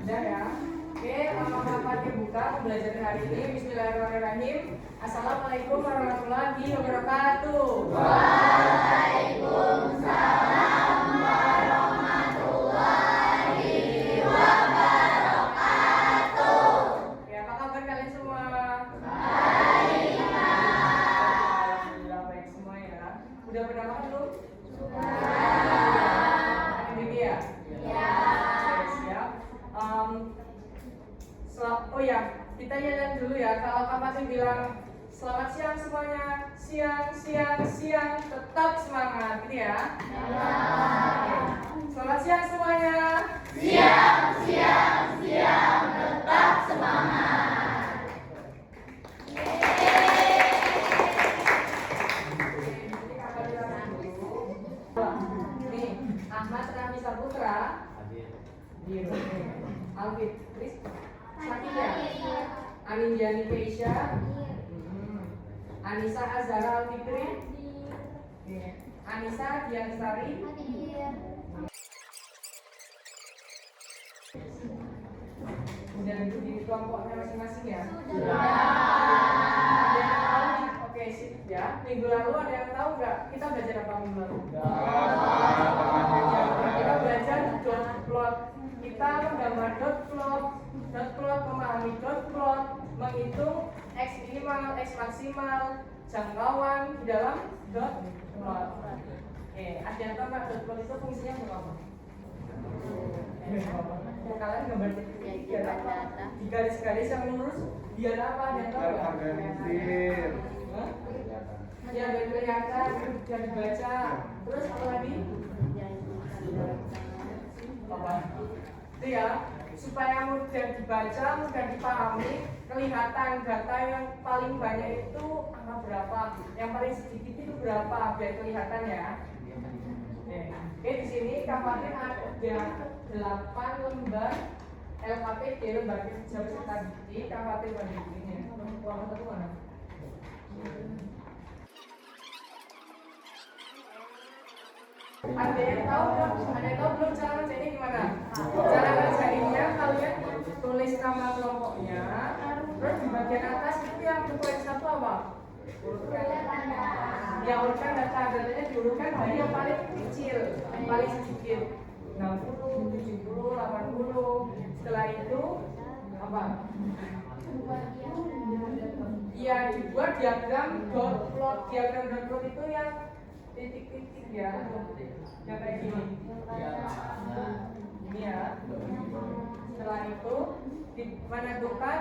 Udah ya. Oke, Bapak dibuka pembelajaran hari ini. Bismillahirrahmanirrahim. Assalamualaikum warahmatullahi wabarakatuh. Waalaikumsalam warahmatullahi wabarakatuh. Ya, apa kabar kalian semua? Baik. Alhamdulillah baik semua ya. Udah pernah makan belum? Sudah. Makan ini ya? Ya. Oke, siap. Oh ya, kita lihat dulu ya. Kalau Kak Fatin bilang selamat siang semuanya, siang, tetap semangat, gitu ya. Selamat siang semuanya. Siang, tetap semangat. Nih, Ahmad Rami Saputra. Hadir. Alvin, Tris, Sakia, Anin Jani Keisha, Anissa Azhara Alfikri, Anissa Dian Sari. Udah duduk di kelompoknya masing-masing ya? Sudah. Ada yang tahu nih? Oke, sip ya. Minggu lalu ada yang tahu nggak? Kita belajar apa minggu lalu? Kita belajar dot plot. Kita menggambar dot plot, memahami dot plot, menghitung x minimal, x maksimal, jangkauan di dalam dot plot. Oke, ada yang tahu nggak dot plot itu fungsinya untuk apa? Kalian gambar titik biar apa? Di garis-garis yang lurus biar apa? Ada yang tahu nggak? Ya, biar kelihatan, biar dibaca. Terus apa lagi? Apa? Itu ya, supaya mudah dibaca, mudah dipahami, kelihatan data yang paling banyak itu angka berapa, yang paling sedikit itu berapa, biar kelihatan ya. Oke, di sini kamarnya ada 8 lembar LKPD, lembar jauh serta dikti, KKP bandingnya. Uang satu mana? Ada yang tahu belum cara ngerjainnya gimana? Cara ngerjainnya kalian tulis nama kelompoknya, terus di bagian atas itu yang ukuran satu apa? Ya, urutan datanya diurutkan dari yang paling kecil, yang paling sedikit, 60, 70, 80. Setelah itu apa? Ya, dibuat diagram dot plot. Diagram dot plot itu yang titik-titik ya, yang kayak gini. Ini ya. Setelah itu menentukan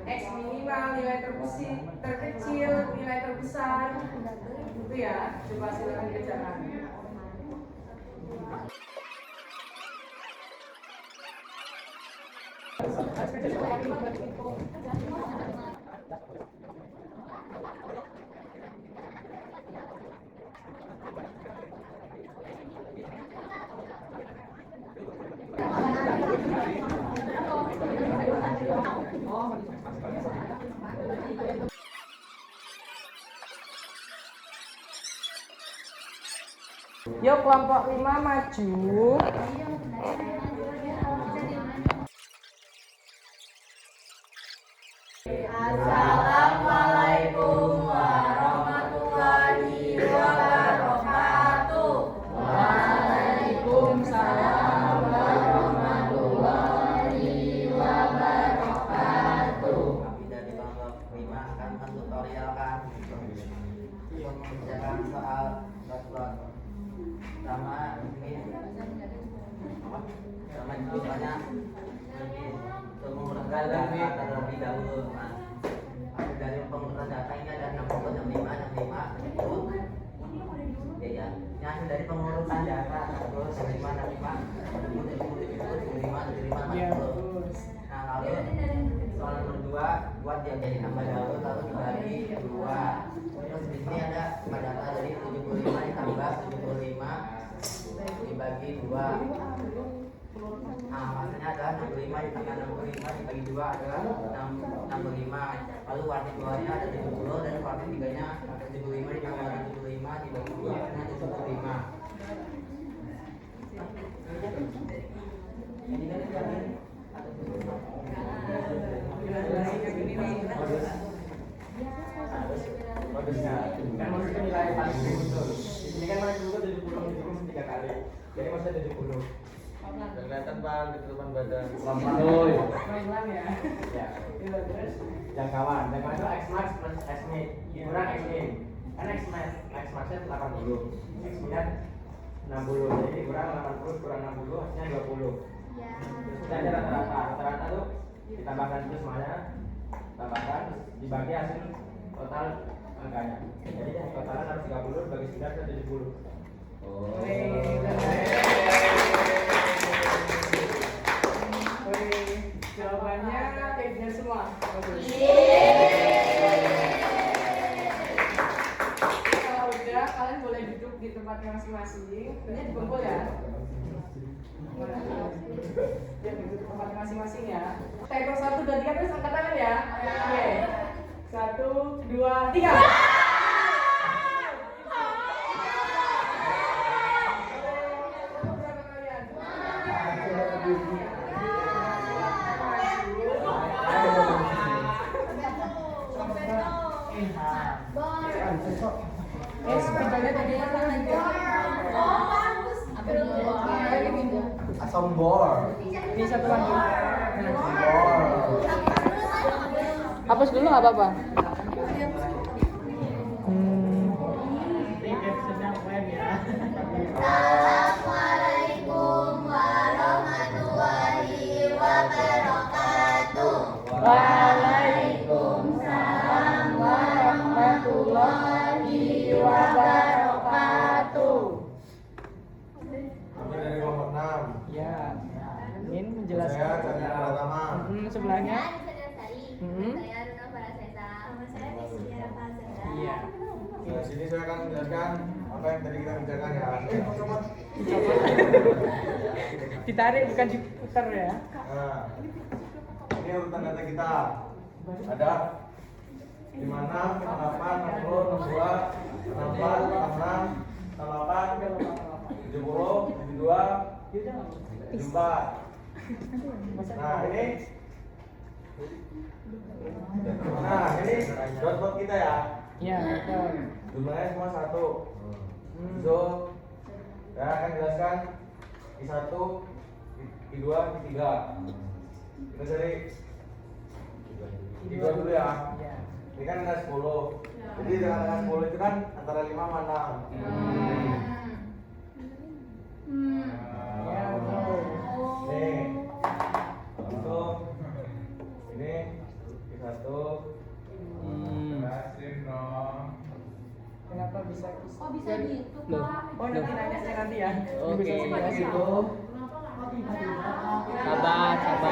x minimal, nilai terkecil, nilai terbesar. Itu ya, coba silakan dikerjakan. Yuk kelompok 5 maju. Assalamualaikum warahmatullahi wabarakatuh. Waalaikumsalam warahmatullahi wabarakatuh. Kami dari kelompok 5 akan mentutorial kan untuk mengerjakan soal dot-plot. Pertama ini pertama itu banyak untuk mengurutkan data terlebih dahulu. Nah, dari pengurutan data ini ada 60, 65 itu ya. Ini hasil dari pengurutan data 60, 65, 65, 75, 40. Nah, lalu soal nomor 2 buat dia jadi tambah dahulu lalu dibagi 2. Terus di sini ada data dari 75 ditambah 75 dibagi 2. Nah, maksudnya adalah 65 ditambah 65 dibagi 2 adalah 65. Lalu kuartil 2-nya ada 70 dan kuartil 3-nya ada 75 ditambah 75 dibagi 2 adalah 75. Ini kan depan, ketutupan badan. Pelan-pelan. Pelan-pelan ya. Ya. Gitu, terus Jangkauan itu X max plus X min kurang X min. Kan X maxnya 80, X minnya 60. Jadi kurang 80 kurang 60 hasilnya 20. Terus kita ada rata-rata tuh ditambahkan itu semuanya, tambahkan terus dibagi hasil total angkanya. Jadi totalnya harus 30 bagi 9 ke 70. Jawabannya kayak benar semua. Bagus. Kalau udah, kalian boleh duduk di tempatnya masing-masing. Ini dikumpul ya. Ya, duduk di tempatnya masing-masing ya. Tempo 1, 2, 3 terus angkat tangan ya. Oke. 1, 2, 3. Sepedanya tadi mana? Sombor. Ini satu lagi. Hapus dulu nggak apa-apa. Assalamualaikum warahmatullahi wabarakatuh. Waalaikumsalam warahmatullahi wabarakatuh. Kami dari kelompok 6. Ya. Ingin Saya menjelaskan. Chandra Pratama. Sebelahnya. Saya Runa Paraseta. Nama saya Desya Fazenda. Iya. Di sini saya akan menjelaskan apa yang tadi kita bicarakan ya. Copot. Ditarik bukan diputar ya. Nah, ini urutan data kita. Ada 56, 58, 60, 62, 64, 66, 68, 70, 72, 74. Nah, ini dot kita ya. Iya, betul. Jumlahnya semua 1. So, saya akan jelaskan I1, I2, I3. Kita cari I2 dulu ya. Iya. Ini kan ada 10. Jadi dengan angka 10 itu kan antara 5 sama 6. Ya, betul. Nih. Itu ini I1. Jelasin dong. Kenapa bisa? Oh bisa gitu Pak. Oh, nanti nanya nanti ya. Oke, Bisa dijelasin. itu. Sabar, Apa,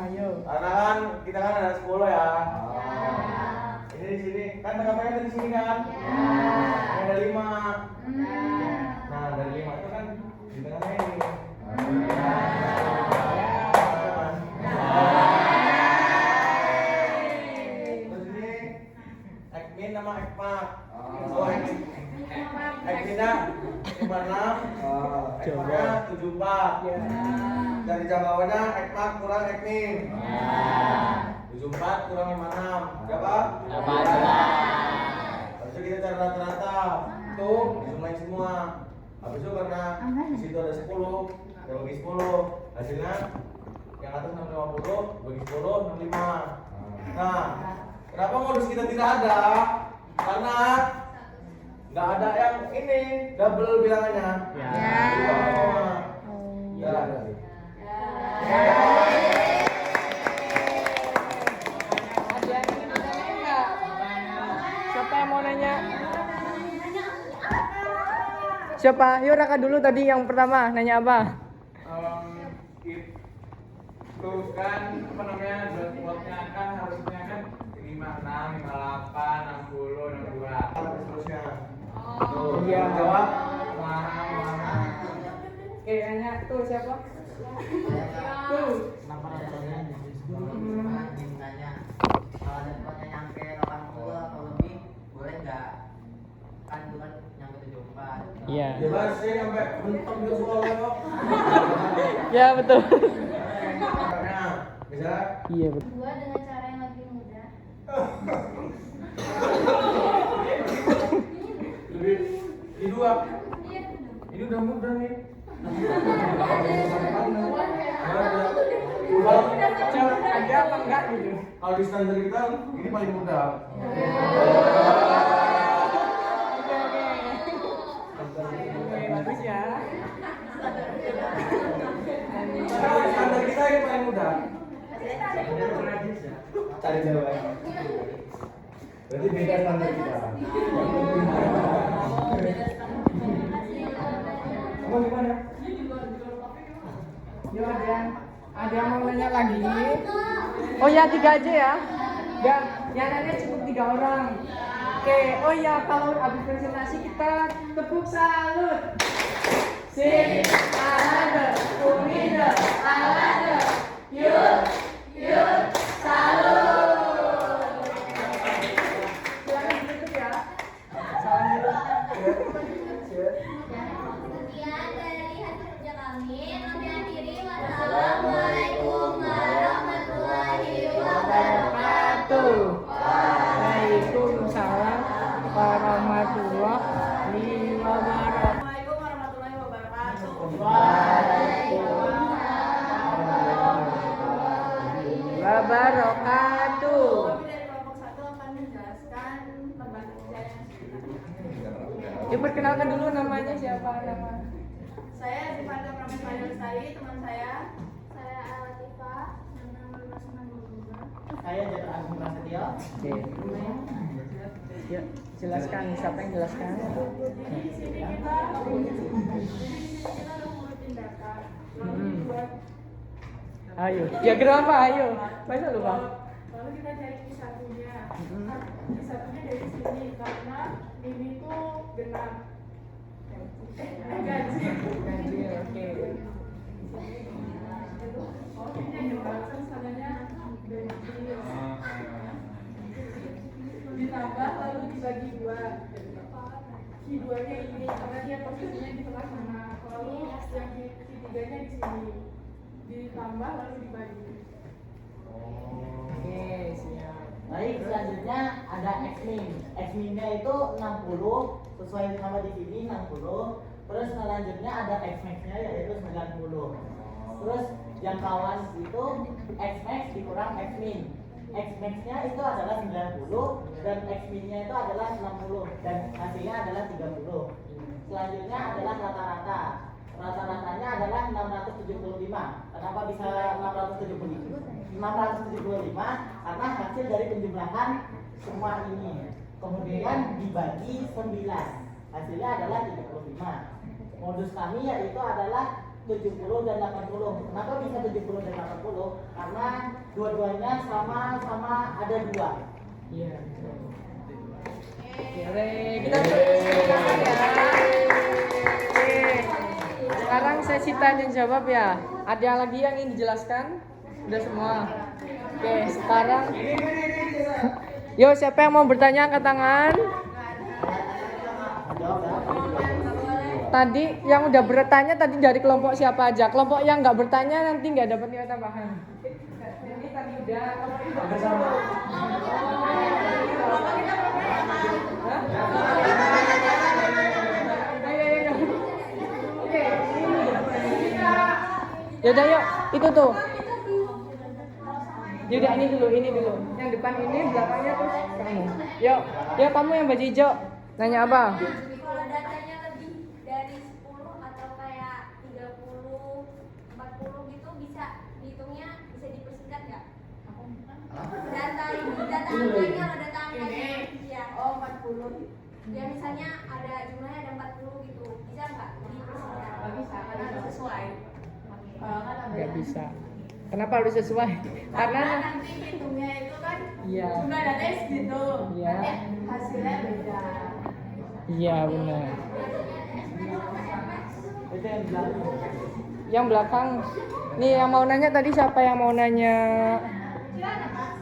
ayo. Karena kan kita kan ada 10 ya. Ini di sini kan tanggapannya dari sini kan? Ini ada 5. Nah, dari 5 itu kan di tengahnya ini. Terus ini Ekmin sama Ekmak. Oh, Ekminnya 56, Ekmaknya 74. Ya. Dari jangkauannya Ekmak kurang Ekmin. 74 kurang 56. Berapa? 18. Habis itu kita cari rata-rata. Tuh, dijumlahin semua. Habis itu karena di situ ada 10, kita bagi 10. Hasilnya yang atas 650 bagi 10 65. Nah, kenapa modus kita tidak ada? Karena nggak ada yang ini double bilangannya. Ya. Ya. Ada yang ingin ditanya nggak? Siapa yang mau nanya? Siapa? Yuk Raka dulu tadi yang pertama nanya apa? Itu kan apa namanya buatnya kan harusnya kan 56, 58, 60, 62 terusnya. Tuh, Iya. jawab mana. Oke, nanya tuh siapa? Tuh. Kenapa nontonnya di sekolah nanya kalau ada tempatnya nyampe 80 atau lebih boleh nggak? Kan itu kan nyampe 74. Iya. Jelas sih sampai mentok di sekolah kok. Ya betul. Karena bisa Iya betul. Dua dengan cara yang lebih mudah. lebih di 2. Iya. Ini udah mudah nih. Jawab ada apa enggak gitu. Kalau di standar kita ini paling mudah. Oke, bagus ya. Kalau di standar kita ini paling mudah. Cari jawabannya. Berarti beda standar kita. Kamu gimana? Yuk ada yang mau nanya lagi? Oh ya 3 aja ya. Enggak, yang nanya cukup 3 orang. Oke, oh ya kalau habis presentasi kita tepuk salut. Sip, alade, kumide, alade, yuk, salut. Silakan ditutup ya. Salam dulu. Sekian dari hasil kerja kami. Kami akhiri. Wassalamualaikum warahmatullahi wabarakatuh. Waalaikumsalam warahmatullahi wabarakatuh. Assalamualaikum warahmatullahi wabarakatuh. Wabarakatuh. Kami dari kelompok 1 akan menjelaskan lembaga kerja yang sebenarnya. Diperkenalkan dulu namanya siapa nama? Saya Sifanda Prameswari Lestari, teman saya. Saya Alatifah, nama Rasman Gulungan. Saya Jatuh Agung Prasetyo. Oke. Ya, jelaskan siapa yang jelaskan? Jadi di sini kita mengurut tindakan. Lalu dibuat, Ayo. Ya kenapa? Ayo. Baca lu, Bang. lalu kita cari kisatunya. Kisatunya dari sini karena ini tuh genap. Ganjil. Ganjil, oke. Oh, ini yang dibaca salahnya ganjil. Ditambah lalu dibagi 2. Q2-nya ini karena dia posisinya di tengah sana. Lalu yang Q3-nya di sini. Ditambah lalu dibagi. Oke, siap. Baik, selanjutnya ada X-min. X-minnya itu 60, sesuai sama di sini 60. Terus selanjutnya ada X-max-nya yaitu 90. Terus jangkauan itu X-max dikurang X-min. X-max-nya itu adalah 90 dan X-min-nya itu adalah 60 dan hasilnya adalah 30. Selanjutnya adalah rata-rata. Rata-ratanya adalah 675. Kenapa bisa 675? 675 karena hasil dari penjumlahan semua ini. Kemudian dibagi 9. Hasilnya adalah 35. Modus kami yaitu adalah 70 dan 80. Kenapa bisa 70 dan 80? Karena dua-duanya sama-sama ada 2. Iya. Oke, kita tangan ya. Oke. Sekarang sesi tanya jawab ya. Ada lagi yang ingin dijelaskan? Udah semua. Oke, sekarang yo siapa yang mau bertanya angkat tangan? Tadi yang udah bertanya tadi dari kelompok siapa aja? Kelompok yang nggak bertanya nanti nggak dapat nilai tambahan. Ini tadi udah. Oke. Yaudah yuk, itu tuh. Yaudah ini dulu. Yang depan ini, belakangnya terus kamu. Yuk kamu yang baju hijau. Nanya apa? Kalau datanya lebih dari 10 atau kayak 30, 40 gitu bisa dihitungnya bisa dipersingkat nggak? Data angkanya atau data angkanya? Ya. Oh, 40. Ya misalnya ada jumlahnya ada 40 gitu. Bisa nggak dipersingkat? Nggak bisa, karena harus sesuai. Kan ada Nggak bisa. Kenapa harus sesuai? Karena nanti hitungnya itu kan Iya. jumlah datanya segitu. Iya. Nanti hasilnya beda. iya benar. Itu yang belakang. Yang belakang. Nih yang mau nanya tadi siapa yang mau nanya?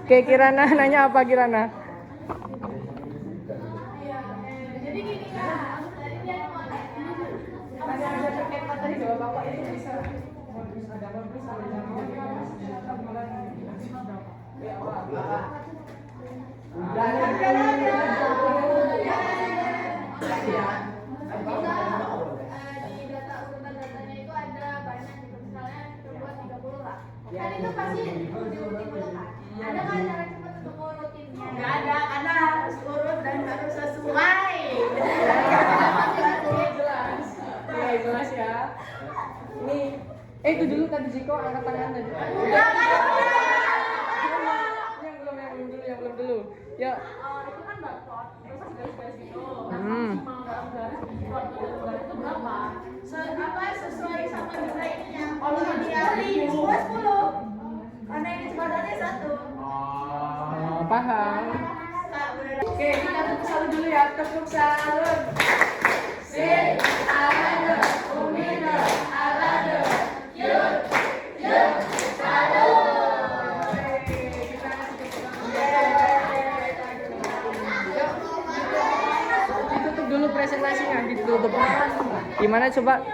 Oke, Kirana nanya apa Kirana? Jadi gini Kak, tadi dia mau Ada terkait materi bahwa Bapak itu bisa modus ada modus ada ya Pak. di data urutan datanya itu Ya. Kan itu pasti diurutin dulu kan. Ada kan cara cepat untuk urutinnya? Nggak ada, karena harus urut dan harus sesuai. Jelas. Oke, jelas ya. Ini itu dulu tadi Jiko angkat tangan tadi. Yang belum dulu. Ya. Itu kan barcode, terus harus garis-garis gitu. Hmm. Garis itu berapa? Sesuai sama juga ininya. Kalau dikali 10. Karena ini cuma ada 1. Oh, paham. Kak, bener. Oke, kita tepuk salut dulu ya. Tepuk salut. Sin, alade, umine, alade, yud, yud, salut. Oke, kita kasih tepuk tangan. Yuk. Ditutup dulu presentasinya, ditutup. Gimana coba?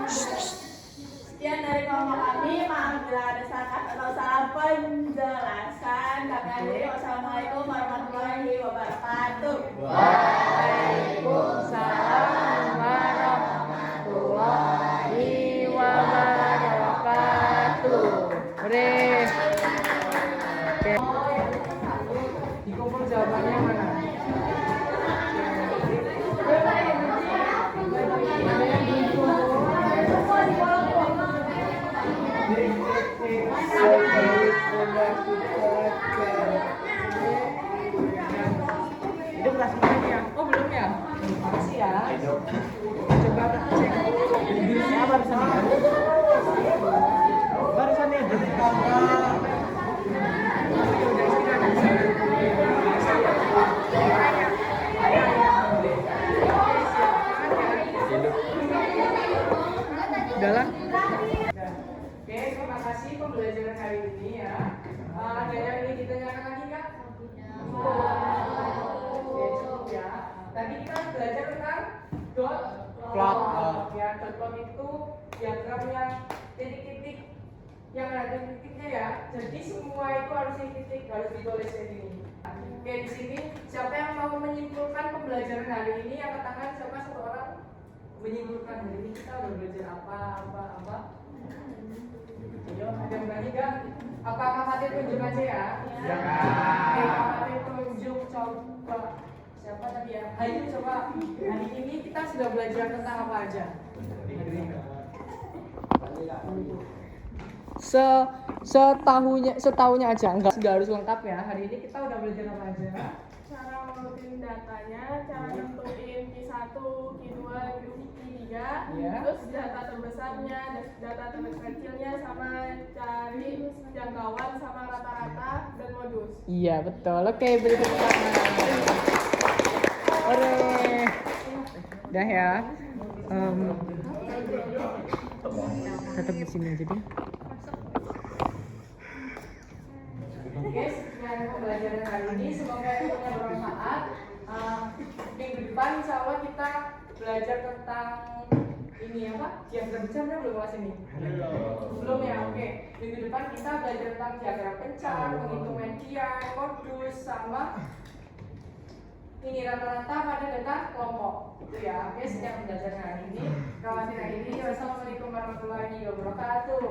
Sekian dari kelompok kami, maaf bila ada salah kata atau salah penjelasan. Kami akhiri, wassalamualaikum warahmatullahi wabarakatuh. Waalaikumsalam warahmatullahi wabarakatuh. Bre. Oke. Dikumpul jawabannya mana? Hidup rasanya ya? Oh belum ya? Makasih ya. Coba cek. Ya barusan ya. Barusan ya. Udah lah. Oke, terima kasih pembelajaran hari ini ya. Ada yang ingin ditanyakan lagi kak? Oke, cukup ya. Tadi kita belajar tentang dot plot. Ya, dot plot itu diagramnya titik-titik yang ada titiknya ya. Jadi semua itu harus titik, harus ditulis ini. Oke, di sini siapa yang mau menyimpulkan pembelajaran hari ini? Angkat tangan siapa satu orang? Menyimpulkan hari ini kita udah belajar apa. Ayo, ada yang berani gak? Apakah Fatih tunjuk aja ya? Ya. Oke, Fatih tunjuk coba. Siapa tadi ya? Ayo coba. Hari ini kita sudah belajar tentang apa aja? Setahunya aja, enggak harus lengkap ya. Hari ini kita udah belajar apa aja? Cara mengurutin datanya, cara nentuin Q1, Q2, Q3, Ya. terus data terbesarnya, data terkecilnya, sama cari jangkauan sama rata-rata dan modus. Iya betul. Oke, beri tepuk tangan. Ore. Udah ya. Tetap di sini aja deh. Oke, sekian pembelajaran hari ini. Semoga ilmunya bermanfaat. Minggu depan insya Allah kita belajar tentang ini apa? Diagram pencar belum kelas ini? Belum ya, oke. Minggu depan kita belajar tentang diagram pencar, menghitung median, modus, sama ini rata-rata pada data kelompok. Itu ya. Oke, sekian pembelajaran hari ini. Kawan hari ini. Wassalamualaikum warahmatullahi wabarakatuh.